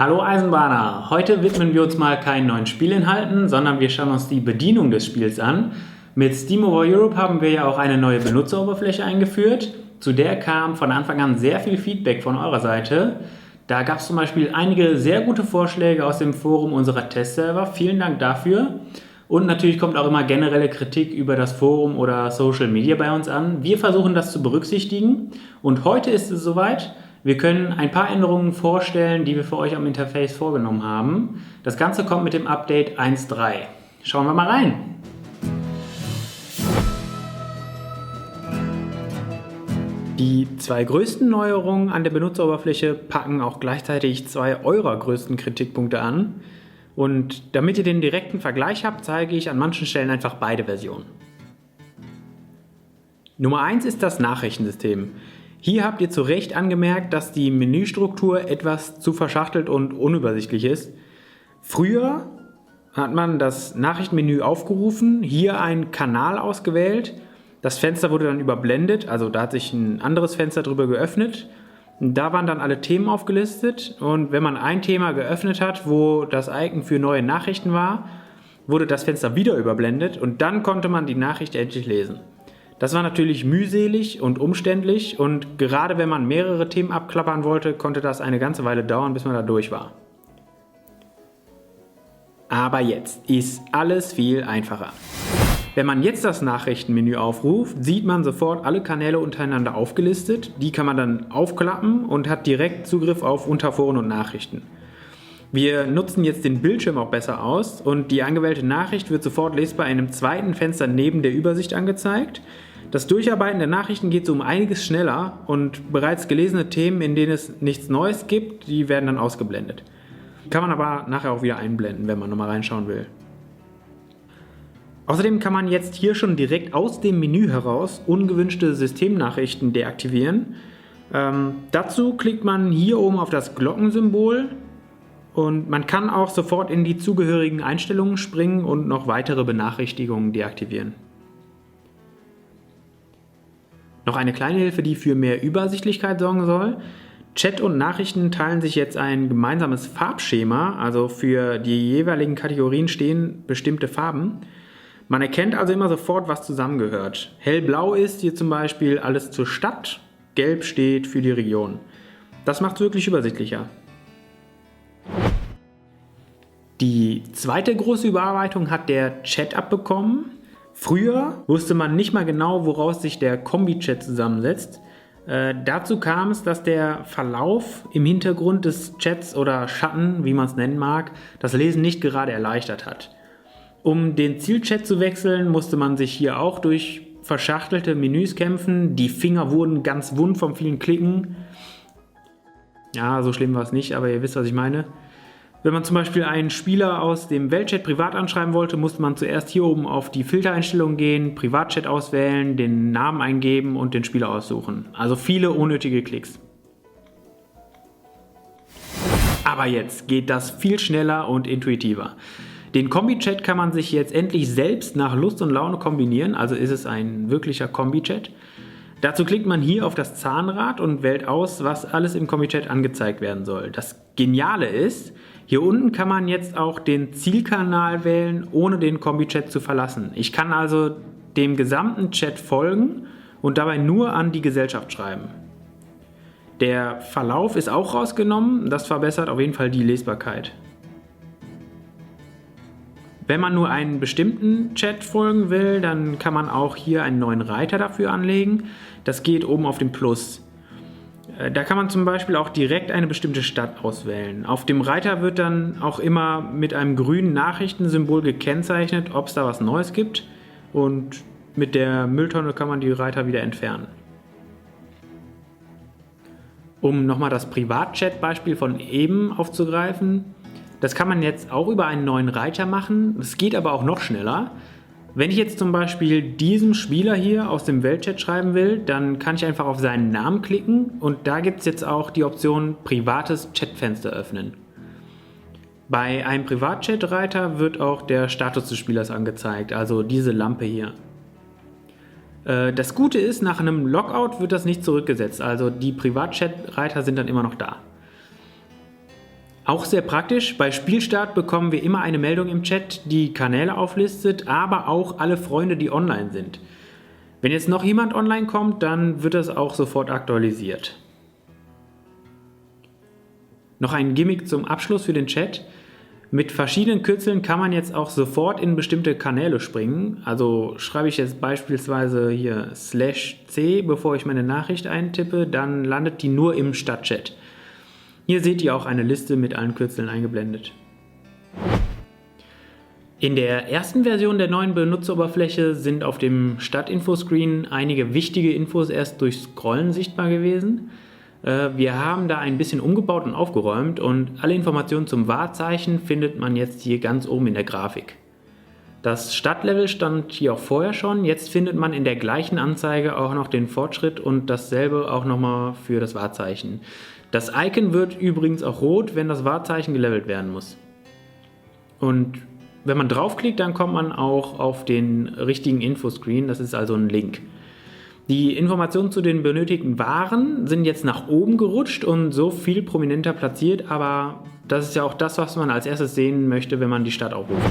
Hallo Eisenbahner! Heute widmen wir uns mal keinen neuen Spielinhalten, sondern wir schauen uns die Bedienung des Spiels an. Mit Steam Over Europe haben wir ja auch eine neue Benutzeroberfläche eingeführt. Zu der kam von Anfang an sehr viel Feedback von eurer Seite. Da gab es zum Beispiel einige sehr gute Vorschläge aus dem Forum unserer Testserver. Vielen Dank dafür. Und natürlich kommt auch immer generelle Kritik über das Forum oder Social Media bei uns an. Wir versuchen das zu berücksichtigen. Und heute ist es soweit. Wir können ein paar Änderungen vorstellen, die wir für euch am Interface vorgenommen haben. Das Ganze kommt mit dem Update 1.3. Schauen wir mal rein. Die zwei größten Neuerungen an der Benutzeroberfläche packen auch gleichzeitig zwei eurer größten Kritikpunkte an. Und damit ihr den direkten Vergleich habt, zeige ich an manchen Stellen einfach beide Versionen. Nummer 1 ist das Nachrichtensystem. Hier habt ihr zu Recht angemerkt, dass die Menüstruktur etwas zu verschachtelt und unübersichtlich ist. Früher hat man das Nachrichtenmenü aufgerufen, hier einen Kanal ausgewählt. Das Fenster wurde dann überblendet, also da hat sich ein anderes Fenster drüber geöffnet. Da waren dann alle Themen aufgelistet und wenn man ein Thema geöffnet hat, wo das Icon für neue Nachrichten war, wurde das Fenster wieder überblendet und dann konnte man die Nachricht endlich lesen. Das war natürlich mühselig und umständlich und gerade wenn man mehrere Themen abklappern wollte, konnte das eine ganze Weile dauern, bis man da durch war. Aber jetzt ist alles viel einfacher. Wenn man jetzt das Nachrichtenmenü aufruft, sieht man sofort alle Kanäle untereinander aufgelistet. Die kann man dann aufklappen und hat direkt Zugriff auf Unterforen und Nachrichten. Wir nutzen jetzt den Bildschirm auch besser aus und die angewählte Nachricht wird sofort lesbar in einem zweiten Fenster neben der Übersicht angezeigt. Das Durcharbeiten der Nachrichten geht so um einiges schneller und bereits gelesene Themen, in denen es nichts Neues gibt, die werden dann ausgeblendet. Kann man aber nachher auch wieder einblenden, wenn man nochmal reinschauen will. Außerdem kann man jetzt hier schon direkt aus dem Menü heraus ungewünschte Systemnachrichten deaktivieren. Dazu klickt man hier oben auf das Glockensymbol und man kann auch sofort in die zugehörigen Einstellungen springen und noch weitere Benachrichtigungen deaktivieren. Noch eine kleine Hilfe, die für mehr Übersichtlichkeit sorgen soll. Chat und Nachrichten teilen sich jetzt ein gemeinsames Farbschema, also für die jeweiligen Kategorien stehen bestimmte Farben. Man erkennt also immer sofort, was zusammengehört. Hellblau ist hier zum Beispiel alles zur Stadt, gelb steht für die Region. Das macht es wirklich übersichtlicher. Die zweite große Überarbeitung hat der Chat abbekommen. Früher wusste man nicht mal genau, woraus sich der Kombi-Chat zusammensetzt. Dazu kam es, dass der Verlauf im Hintergrund des Chats oder Schatten, wie man es nennen mag, das Lesen nicht gerade erleichtert hat. Um den Zielchat zu wechseln, musste man sich hier auch durch verschachtelte Menüs kämpfen. Die Finger wurden ganz wund vom vielen Klicken. Ja, so schlimm war es nicht, aber ihr wisst, was ich meine. Wenn man zum Beispiel einen Spieler aus dem Weltchat privat anschreiben wollte, musste man zuerst hier oben auf die Filtereinstellungen gehen, Privatchat auswählen, den Namen eingeben und den Spieler aussuchen. Also viele unnötige Klicks. Aber jetzt geht das viel schneller und intuitiver. Den Kombi-Chat kann man sich jetzt endlich selbst nach Lust und Laune kombinieren, also ist es ein wirklicher Kombi-Chat. Dazu klickt man hier auf das Zahnrad und wählt aus, was alles im Kombi-Chat angezeigt werden soll. Das Geniale ist, hier unten kann man jetzt auch den Zielkanal wählen, ohne den Kombi-Chat zu verlassen. Ich kann also dem gesamten Chat folgen und dabei nur an die Gesellschaft schreiben. Der Verlauf ist auch rausgenommen, das verbessert auf jeden Fall die Lesbarkeit. Wenn man nur einen bestimmten Chat folgen will, dann kann man auch hier einen neuen Reiter dafür anlegen. Das geht oben auf dem Plus. Da kann man zum Beispiel auch direkt eine bestimmte Stadt auswählen. Auf dem Reiter wird dann auch immer mit einem grünen Nachrichtensymbol gekennzeichnet, ob es da was Neues gibt. Und mit der Mülltonne kann man die Reiter wieder entfernen. Um nochmal das Privatchat-Beispiel von eben aufzugreifen, das kann man jetzt auch über einen neuen Reiter machen. Es geht aber auch noch schneller. Wenn ich jetzt zum Beispiel diesem Spieler hier aus dem Weltchat schreiben will, dann kann ich einfach auf seinen Namen klicken und da gibt es jetzt auch die Option privates Chatfenster öffnen. Bei einem Privatchat-Reiter wird auch der Status des Spielers angezeigt, also diese Lampe hier. Das Gute ist, nach einem Logout wird das nicht zurückgesetzt, also die Privatchat-Reiter sind dann immer noch da. Auch sehr praktisch, bei Spielstart bekommen wir immer eine Meldung im Chat, die Kanäle auflistet, aber auch alle Freunde, die online sind. Wenn jetzt noch jemand online kommt, dann wird das auch sofort aktualisiert. Noch ein Gimmick zum Abschluss für den Chat. Mit verschiedenen Kürzeln kann man jetzt auch sofort in bestimmte Kanäle springen. Also schreibe ich jetzt beispielsweise hier /c, bevor ich meine Nachricht eintippe, dann landet die nur im Stadtchat. Hier seht ihr auch eine Liste mit allen Kürzeln eingeblendet. In der ersten Version der neuen Benutzeroberfläche sind auf dem Stadtinfoscreen einige wichtige Infos erst durch Scrollen sichtbar gewesen. Wir haben da ein bisschen umgebaut und aufgeräumt und alle Informationen zum Wahrzeichen findet man jetzt hier ganz oben in der Grafik. Das Stadtlevel stand hier auch vorher schon, jetzt findet man in der gleichen Anzeige auch noch den Fortschritt und dasselbe auch nochmal für das Wahrzeichen. Das Icon wird übrigens auch rot, wenn das Wahrzeichen gelevelt werden muss. Und wenn man draufklickt, dann kommt man auch auf den richtigen Infoscreen, das ist also ein Link. Die Informationen zu den benötigten Waren sind jetzt nach oben gerutscht und so viel prominenter platziert, aber das ist ja auch das, was man als erstes sehen möchte, wenn man die Stadt aufruft.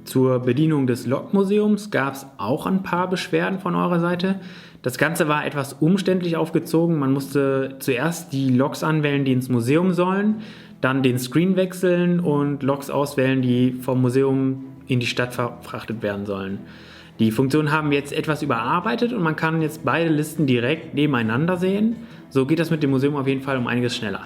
Zur Bedienung des Log-Museums gab es auch ein paar Beschwerden von eurer Seite. Das Ganze war etwas umständlich aufgezogen. Man musste zuerst die Logs anwählen, die ins Museum sollen, dann den Screen wechseln und Logs auswählen, die vom Museum in die Stadt verfrachtet werden sollen. Die Funktionen haben wir jetzt etwas überarbeitet und man kann jetzt beide Listen direkt nebeneinander sehen. So geht das mit dem Museum auf jeden Fall um einiges schneller.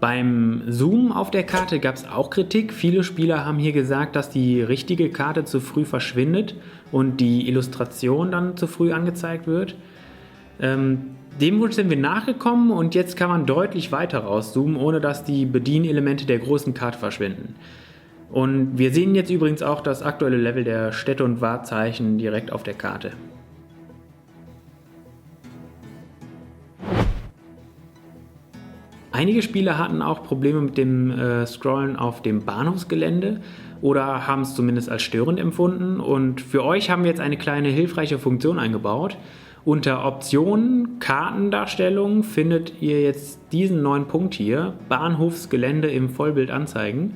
Beim Zoom auf der Karte gab es auch Kritik. Viele Spieler haben hier gesagt, dass die richtige Karte zu früh verschwindet und die Illustration dann zu früh angezeigt wird. Dem Wunsch sind wir nachgekommen und jetzt kann man deutlich weiter rauszoomen, ohne dass die Bedienelemente der großen Karte verschwinden. Und wir sehen jetzt übrigens auch das aktuelle Level der Städte und Wahrzeichen direkt auf der Karte. Einige Spieler hatten auch Probleme mit dem Scrollen auf dem Bahnhofsgelände oder haben es zumindest als störend empfunden. Und für euch haben wir jetzt eine kleine hilfreiche Funktion eingebaut. Unter Optionen, Kartendarstellung findet ihr jetzt diesen neuen Punkt hier, Bahnhofsgelände im Vollbild anzeigen.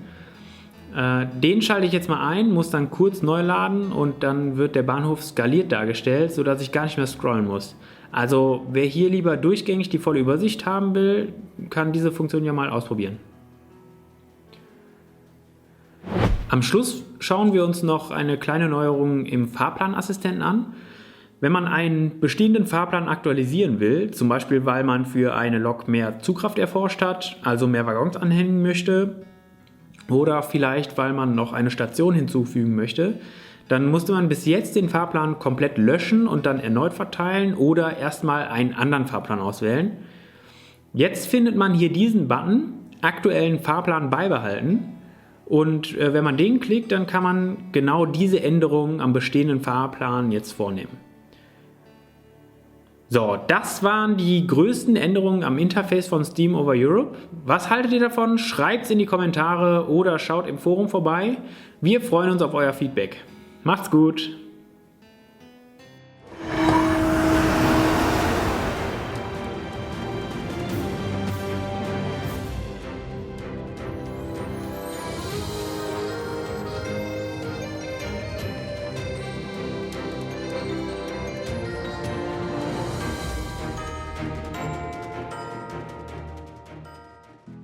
Den schalte ich jetzt mal ein, muss dann kurz neu laden und dann wird der Bahnhof skaliert dargestellt, sodass ich gar nicht mehr scrollen muss. Also wer hier lieber durchgängig die volle Übersicht haben will, kann diese Funktion ja mal ausprobieren. Am Schluss schauen wir uns noch eine kleine Neuerung im Fahrplanassistenten an. Wenn man einen bestehenden Fahrplan aktualisieren will, zum Beispiel weil man für eine Lok mehr Zugkraft erforscht hat, also mehr Waggons anhängen möchte, oder vielleicht weil man noch eine Station hinzufügen möchte, dann musste man bis jetzt den Fahrplan komplett löschen und dann erneut verteilen oder erstmal einen anderen Fahrplan auswählen. Jetzt findet man hier diesen Button, aktuellen Fahrplan beibehalten, und wenn man den klickt, dann kann man genau diese Änderungen am bestehenden Fahrplan jetzt vornehmen. So, das waren die größten Änderungen am Interface von Steam over Europe. Was haltet ihr davon? Schreibt es in die Kommentare oder schaut im Forum vorbei. Wir freuen uns auf euer Feedback. Macht's gut!